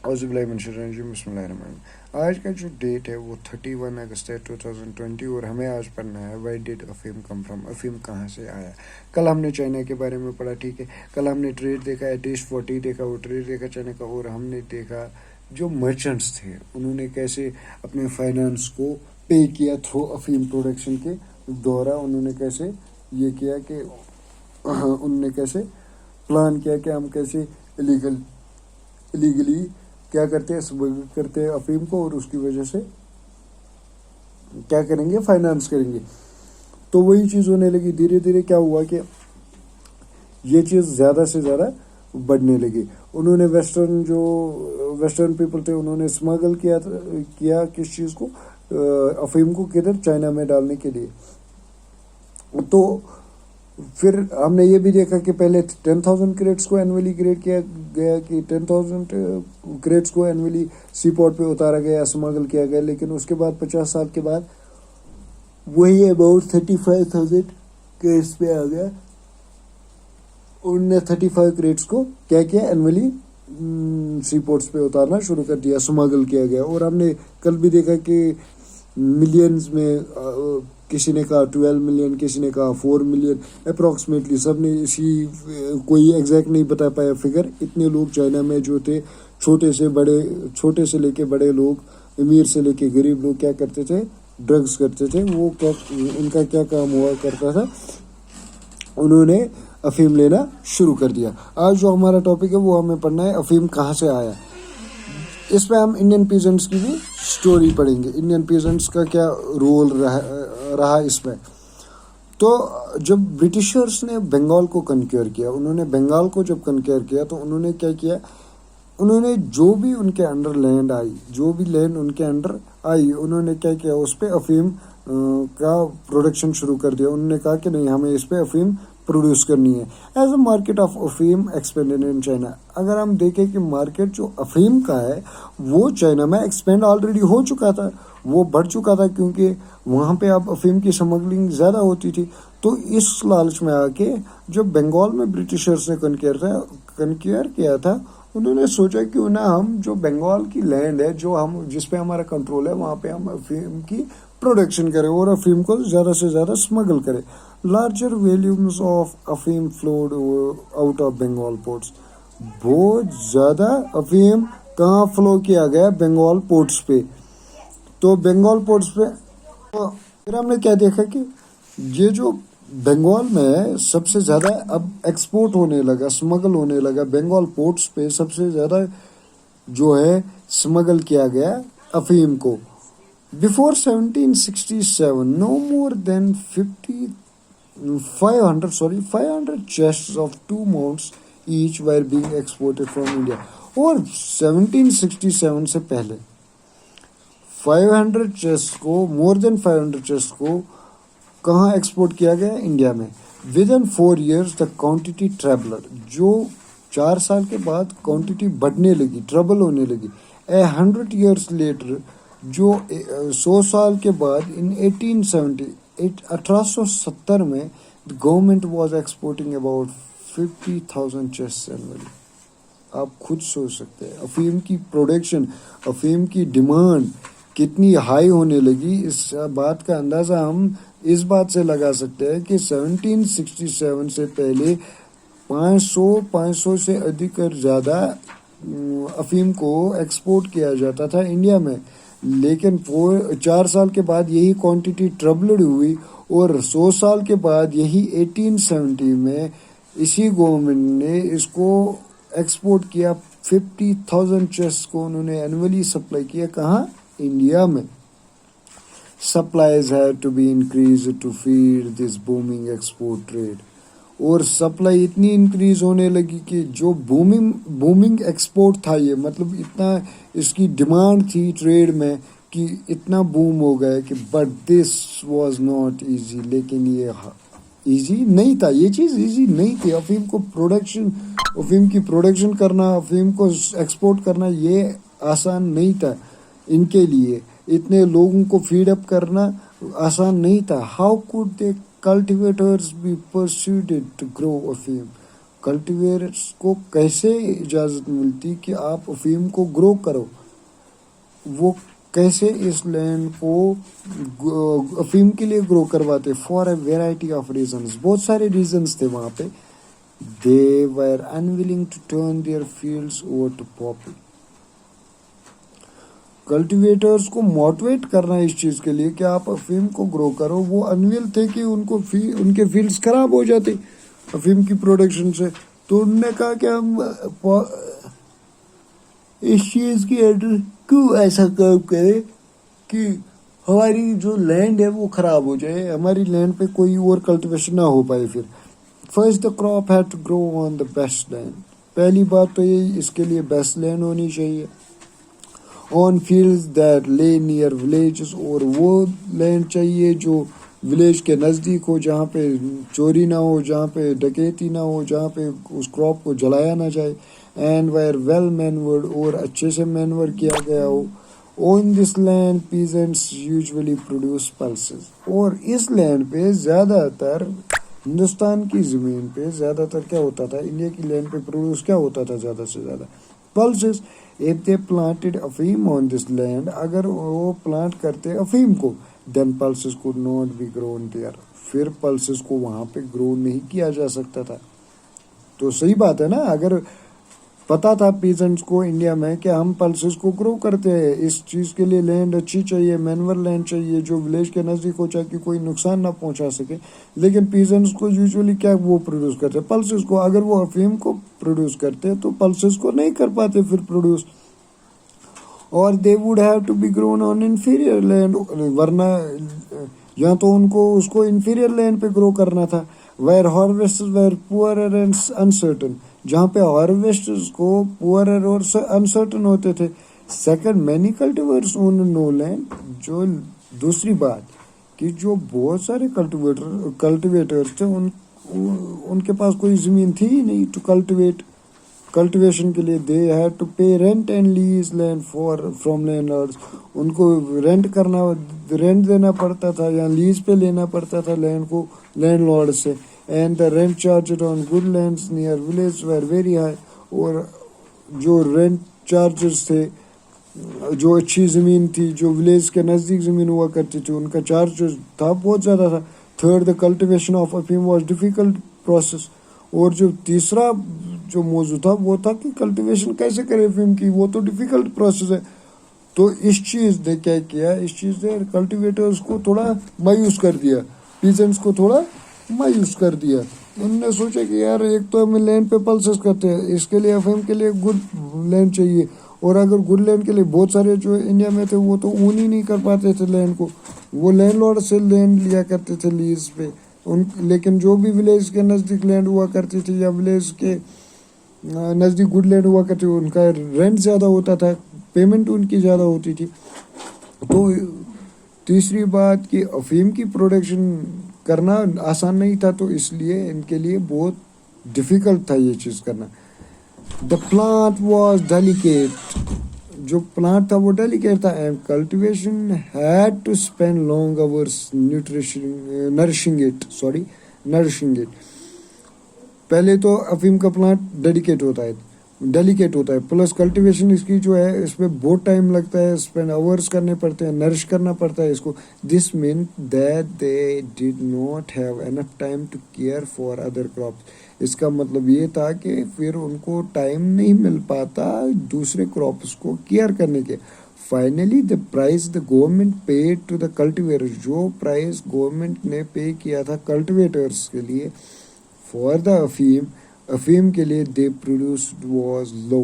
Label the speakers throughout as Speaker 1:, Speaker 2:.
Speaker 1: बिस्मिल्लाहिर्रहमानिर्रहीम। आज का जो डेट है वो 31 अगस्त है 2020 और हमें आज पढ़ना है वाई डिड अफीम कम फ्रॉम, अफीम कहाँ से आया। कल हमने चाइना के बारे में पढ़ा, ठीक है। कल हमने ट्रेड देखा, एटिश 40 देखा, वो ट्रेड देखा चाइना का। और हमने देखा जो मर्चेंट्स थे उन्होंने कैसे अपने फाइनेंस को पे किया थ्रू अफीम प्रोडक्शन के द्वारा। उन्होंने कैसे ये किया कि उन्होंने कैसे प्लान किया कि हम कैसे इलीगली क्या करते हैं, स्मगल करते हैं अफीम को और उसकी वजह से क्या करेंगे, फाइनेंस करेंगे। तो वही चीज़ होने लगी। धीरे धीरे क्या हुआ कि ये चीज़ ज़्यादा से ज़्यादा बढ़ने लगी। उन्होंने वेस्टर्न पीपल थे, उन्होंने स्मगल किया किस चीज़ को, अफीम को, किधर, चाइना में डालने के लिए। तो फिर हमने ये भी देखा कि पहले 10,000 क्रेट्स को एनुअली ग्रेड किया गया, कि 10,000 क्रेट्स को एनुअली सी पोर्ट पे उतारा गया, स्मगल किया गया। लेकिन उसके बाद 50 साल के बाद वही अबाउट 35,000 क्रेट्स पे आ गया। उनने 35 क्रेट्स को क्या किया, एनुअली सी पोर्ट्स पे उतारना शुरू कर दिया, स्मगल किया गया। और हमने कल भी देखा कि मिलियंस में किसी ने कहा 12 मिलियन, किसी ने कहा 4 मिलियन, अप्रॉक्सीमेटली सब ने इसी, कोई एग्जैक्ट नहीं बता पाया फिगर। इतने लोग चाइना में जो थे, छोटे से लेके बड़े लोग, अमीर से लेके गरीब लोग क्या करते थे, ड्रग्स करते थे। वो क्या, इनका क्या काम हुआ करता था, उन्होंने अफीम लेना शुरू कर दिया। आज जो हमारा टॉपिक है वो हमें पढ़ना है अफीम कहाँ से आया। इसमें हम इंडियन पीजेंट्स की भी स्टोरी पढ़ेंगे, इंडियन पीजेंट्स का क्या रोल रहा इसमें। तो जब ब्रिटिशर्स ने बंगाल को कन्क्योर किया, उन्होंने बंगाल को जब कन्क्योर किया तो उन्होंने क्या किया, उन्होंने जो भी उनके अंडर लैंड आई, जो भी लैंड उनके अंडर आई, उन्होंने क्या किया, उस पर अफीम का प्रोडक्शन शुरू कर दिया। उन्होंने कहा कि नहीं, हमें इस पर अफीम प्रोड्यूस करनी है। एज अ मार्केट ऑफ अफीम एक्सपेंडेड इन चाइना। अगर हम देखें कि मार्केट जो अफीम का है वो चाइना में एक्सपेंड ऑलरेडी हो चुका था, वो बढ़ चुका था, क्योंकि वहाँ पे अब अफीम की स्मगलिंग ज़्यादा होती थी। तो इस लालच में आके जब बंगाल में ब्रिटिशर्स ने कन्क्योर किया था, उन्होंने सोचा क्यों ना हम जो बंगाल की लैंड है, जो हम जिस पे हमारा कंट्रोल है, वहाँ पे हम अफीम की प्रोडक्शन करें और अफीम को ज़्यादा से ज़्यादा स्मगल करें। लार्जर वॉल्यूम्स ऑफ अफीम flowed out of Bengal ports. बहुत ज़्यादा अफीम कहाँ फ्लो किया गया, बंगाल पोर्ट्स पे। तो बंगाल पोर्ट्स पे तो फिर हमने क्या देखा कि ये जो बंगाल में सबसे ज़्यादा अब एक्सपोर्ट होने लगा, स्मगल होने लगा। बंगाल पोर्ट्स पे सबसे ज़्यादा जो है स्मगल किया गया अफीम को। Before 1767, no more than 500 chests of 2 mounts each were being exported from India. और 1767 से पहले 500 chests को, more than 500 chests को कहाँ एक्सपोर्ट किया गया, इंडिया में। Within 4 years the quantity trebled. जो 4 साल के बाद क्वांटिटी बढ़ने लगी, ट्रबल होने लगी। 100 years later, जो 100 साल के बाद, इन 1870 में the government was exporting about 50,000 chests annually. आप खुद सोच सकते हैं अफीम की प्रोडक्शन, अफीम की डिमांड कितनी हाई होने लगी। इस बात का अंदाज़ा हम इस बात से लगा सकते हैं कि 1767 से पहले 500 से अधिक और ज़्यादा अफीम को एक्सपोर्ट किया जाता था इंडिया में। लेकिन 4 साल के बाद यही क्वांटिटी ट्रबल्ड हुई और 100 साल के बाद यही 1870 में इसी गवर्नमेंट ने इसको एक्सपोर्ट किया। 50,000 chests को उन्होंने एनुअली सप्लाई किया, कहाँ, इंडिया में। Supplies had to be increase to feed this booming export trade. और सप्लाई इतनी इंक्रीज होने लगी कि जो बूमिंग एक्सपोर्ट था, ये मतलब इतना इसकी डिमांड थी ट्रेड में कि इतना बूम हो गया कि, but this was not easy. लेकिन ये इजी नहीं था, ये चीज़ इजी नहीं थी। अफीम की प्रोडक्शन करना, अफीम को एक्सपोर्ट करना, ये आसान नहीं था इनके लिए। इतने लोगों को फीड अप करना आसान नहीं था। How could they cultivators be persuaded to grow अफीम। کلٹیویٹرس کو کیسے اجازت ملتی کہ آپ افیم کو گرو کرو؟ وہ کیسے اس لینڈ کو افیم کے لیے گرو کرواتے؟ For a variety of reasons, بہت سارے ریزنز تھے وہاں پہ. They were unwilling to turn their fields over to poppy. کلٹیویٹرز کو موٹیویٹ کرنا اس چیز کے لیے کہ آپ افیم کو گرو کرو، وہ انویل تھے کہ ان کے فیلڈز خراب ہو جاتے افیم کی پروڈکشن سے. تو انہوں نے کہا کہ ہم اس چیز کی کیوں ایسا کام کریں کہ ہماری جو لینڈ ہے وہ خراب ہو جائے، ہماری لینڈ پہ کوئی اور کلٹیویشن نہ ہو پائے. پھر first the crop had to grow on the best land. پہلی بات تو یہ اس کے لیے بیسٹ لینڈ ہونی چاہیے. آن فیلڈز دیٹ لے نیئر ولیجز، اور وہ لینڈ چاہیے جو ولیج کے نزدیک ہو، جہاں پہ چوری نہ ہو، جہاں پہ ڈکیتی نہ ہو، جہاں پہ اس کراپ کو جلایا نہ جائے. اینڈ ویئر ویل مینورڈ، اور اچھے سے مینور کیا گیا ہو. On this land peasants usually produce pulses, اور اس لینڈ پہ زیادہ تر ہندوستان کی زمین پہ زیادہ تر کیا ہوتا تھا، انڈیا کی لینڈ پہ پروڈیوس کیا ہوتا تھا زیادہ سے زیادہ؟ پلسز. If they planted افیم on this land، اگر وہ پلانٹ کرتے افیم کو، then pulses could not be grown there، پھر پلسز کو وہاں پہ گرو نہیں کیا جا سکتا تھا. تو صحیح بات ہے نا، اگر پتا تھا پیزنٹس کو انڈیا میں کہ ہم پلسز کو گرو کرتے ہیں، اس چیز کے لیے لینڈ اچھی چاہیے، مینور لینڈ چاہیے جو ولیج کے نزدیک ہو چاہے کہ کوئی نقصان نہ پہنچا سکے، لیکن پیزنٹس کو یوزولی کیا وہ پروڈیوس کرتے پلسز کو. اگر وہ افیم کو پروڈیوس کرتے تو پلسز کو نہیں کر پاتے پھر پروڈیوس، اور they would have to be grown on inferior land, ورنہ یا تو ان کو اس کو انفیریئر لینڈ پہ گرو کرنا تھا. Where harvests were poorer and uncertain, جہاں پہ ہارویسٹس کو پورر اور انسرٹن ہوتے تھے. Second, many cultivators own no land, جو دوسری بات کہ جو بہت سارے کلٹیویٹرز تھے ان کے پاس کوئی زمین تھی ہی نہیں ٹو کلٹیویشن کے لیے. They had to pay rent and lease land from landlords, ان کو رینٹ دینا پڑتا تھا یا لیز پہ لینا پڑتا تھا لینڈ کو land lord. And the rent charges on good lands near village were very high, اور جو رینٹ چارجز تھے، جو اچھی زمین تھی جو ولیج کے نزدیک زمین ہوا کرتی تھی، ان کا چارج جو تھا بہت زیادہ تھا. Third, the cultivation of afeem was difficult process, اور جو تیسرا جو موضوع تھا وہ تھا کہ کلٹیویشن کیسے کرے افیم کی، وہ تو ڈیفیکلٹ پروسیس ہے. تو اس چیز نے کیا کیا، اس چیز نے کلٹیویٹرز کو تھوڑا مایوس کر دیا، پیزنٹس کو تھوڑا مایوس کر دیا. انہوں نے سوچا کہ یار ایک تو ہمیں لینڈ پہ پلسز کرتے ہیں، اس کے لیے افیم کے لیے گڈ لینڈ چاہیے، اور اگر گڈ لینڈ کے لیے بہت سارے جو انڈیا میں تھے وہ تو اون ہی نہیں کر پاتے تھے لینڈ کو، وہ لینڈ لارڈ سے لینڈ لیا کرتے تھے لیز پہ. لیکن جو بھی ولیج کے نزدیک لینڈ ہوا کرتی تھی یا ولیج کے نزدیک گڈ لینڈ ہوا کرتی، ان کا رینٹ زیادہ ہوتا تھا، پیمنٹ ان کی زیادہ ہوتی تھی. تو تیسری بات کہ افیم کی پروڈکشن کرنا آسان نہیں تھا، تو اس لیے ان کے لیے بہت ڈیفیکلٹ تھا یہ چیز کرنا. دا پلانٹ واز ڈیلیکیٹ، جو پلانٹ تھا وہ ڈیلیکیٹ تھا. And cultivation had to spend long hours nursing it. پہلے تو افیم کا پلانٹ ڈیلیکیٹ ہوتا ہے، پلس کلٹیویشن اس کی جو ہے اس میں بہت ٹائم لگتا ہے، اسپینڈ آورس کرنے پڑتے ہیں، نرش کرنا پڑتا ہے اس کو. This meant that they did not have enough time to care for other crops. اس کا مطلب یہ تھا کہ پھر ان کو ٹائم نہیں مل پاتا دوسرے کراپس کو کیئر کرنے کے. Finally the price the government paid to the cultivators, جو پرائز گورنمنٹ نے پے کیا تھا کلٹیویٹرز کے لیے فار دا افیم کے لیے، دے پروڈیوسڈ واز لو.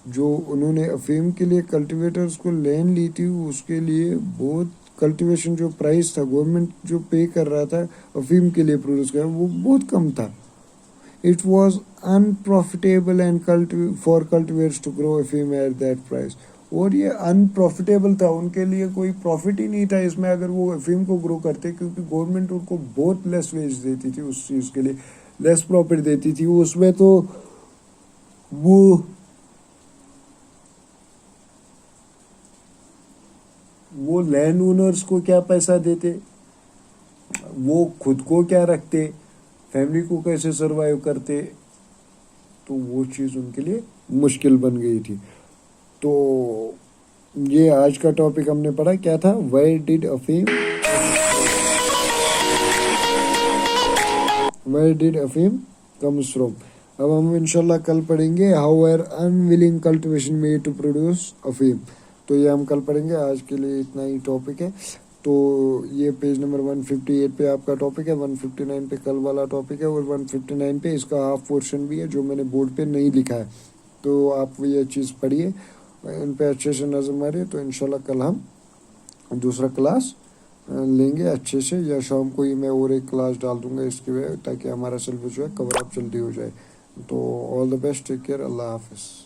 Speaker 1: جو انہوں نے افیم کے لیے کلٹیویٹرز کو لینڈ لی تھی اس کے لیے بہت کلٹیویشن جو پرائز تھا گورنمنٹ جو پے کر رہا تھا افیم کے لیے پروڈیوس کر، وہ بہت کم تھا. It was unprofitable and for cultivators to grow afeem at that price. اور یہ انپروفیٹیبل تھا، ان کے لیے کوئی پروفٹ ہی نہیں تھا اس میں اگر وہ افیم کو گرو کرتے، کیونکہ گورنمنٹ ان کو بہت لیس ویج دیتی تھی، اس چیز کے لیے لیس پروفٹ دیتی تھی. اس میں تو وہ لینڈ اونرز کو کیا پیسہ دیتے، وہ خود کو کیا رکھتے، फैमिली को कैसे सर्वाइव करते, तो वो चीज़ उनके लिए मुश्किल बन गई थी। तो ये आज का टॉपिक हमने पढ़ा, क्या था, वेयर डिड अफीम कम्स फ्रॉम। अब हम इंशाल्लाह कल पढ़ेंगे how are unwilling cultivation made to produce अफीम। तो ये हम कल पढ़ेंगे, आज के लिए इतना ही टॉपिक है। तो ये पेज नंबर 158 पे आपका टॉपिक है, 159 पे कल वाला टॉपिक है, और 159 पे इसका हाफ पोर्शन भी है जो मैंने बोर्ड पे नहीं लिखा है। तो आप ये चीज़ पढ़िए, इन पे अच्छे से नज़र मारिए। तो इंशाल्लाह कल हम दूसरा क्लास लेंगे अच्छे से, या शाम को ही मैं और एक क्लास डाल दूंगा इसकी वजह, ताकि हमारा सिलेबस जो है कवर अप जल्दी हो जाए। तो all the best, take care, अल्लाह हाफिज़।